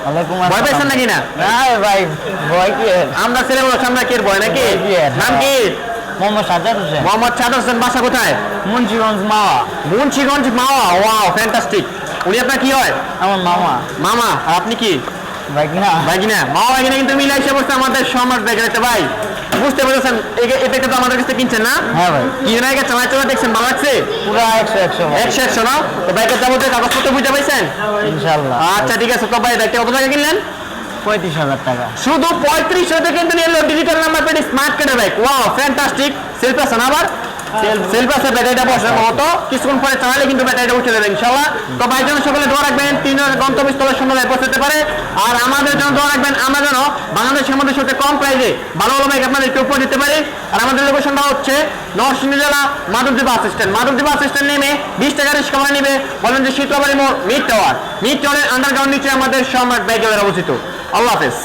ওয়ালাইকুম ভয় আসসালাম। পাইছেন নাকি না? না ভাই ভয় কি এর? আমরা ছেলে বলো সামনে কি এর ভয় নাকি? ভয় কি এর? নাম কি? মোহাম্মদ সাজ্জাদ হোসেন, মোহাম্মদ সাদ হোসেন, বাসা কোথায়? মুন্সিগঞ্জ মাওয়া। মুন্সিগঞ্জ মাওয়া। Wow fantastic. উনি আপনার কি হয়? আমার মামা। মামা। আর আপনি কি? ভাই কিনা ভাগিনা। মামা ভাগিনা কিন্তু মিলে এসে বসছে আমাদের সম্রাট ব্যাগের একটা ভাই। বুঝতে পেরেছেন এটা কিন্তু আমাদের কাছে কিনছেন না? হ্যাঁ ভাই, কি না আগে চালা চালা দেখছেন, ভালো লাগছে? পুরা 100 ভাই। 100 না? তো ব্যাগের যাবতীয় কাগজপত্র বুঝতে পাইছেন? ইনশাআল্লাহ। আচ্ছা ঠিক আছে। তো ভাই ব্যাগটা কত টাকা কিনলেন? 35,000 টাকা। শুধু 3500 টাকা কিন্তু নিয়ে এলো ডিজিটাল নাম্বার প্লেট স্মার্ট কার্ডের ব্যাগ। Wow fantastic. সেলফ আছে না আবার? সেলফ আছে, ব্যাটারিটা বসার মতো। কিছুক্ষণ পরে চালালে কিন্তু ব্যাটারিটা উঠে যাবে ইনশাআল্লাহ। তো ভাই জন্য সকলে দোয়া রাখবেন তিন গন্তব্যস্থলের সুন্দরভাবে পৌঁছাতে পারে। আর আমাদের জন্য দোয়া রাখবেন আমরা যেন বাংলাদেশের মধ্যে সবচেয়ে কম প্রাইসে ভালো ভালো বাইক আপনাদেরকে উপহার দিতে পারি। আর আমাদের লোকেশনটা হচ্ছে নরসিংদী জেলা Madhabdi bus stand. Madhabdi bus stand নেমে 20 টাকা রিক্সা ভাড়া নেবে, বলেন যে শীতলাবাড়ি মোড় মিড টাওয়ার। মিড টাওয়ারের আন্ডারগ্রাউন্ড নিচে আমাদের সম্রাট বাইক গ্যালারি অবস্থিত। আল্লাহ হাফেজ।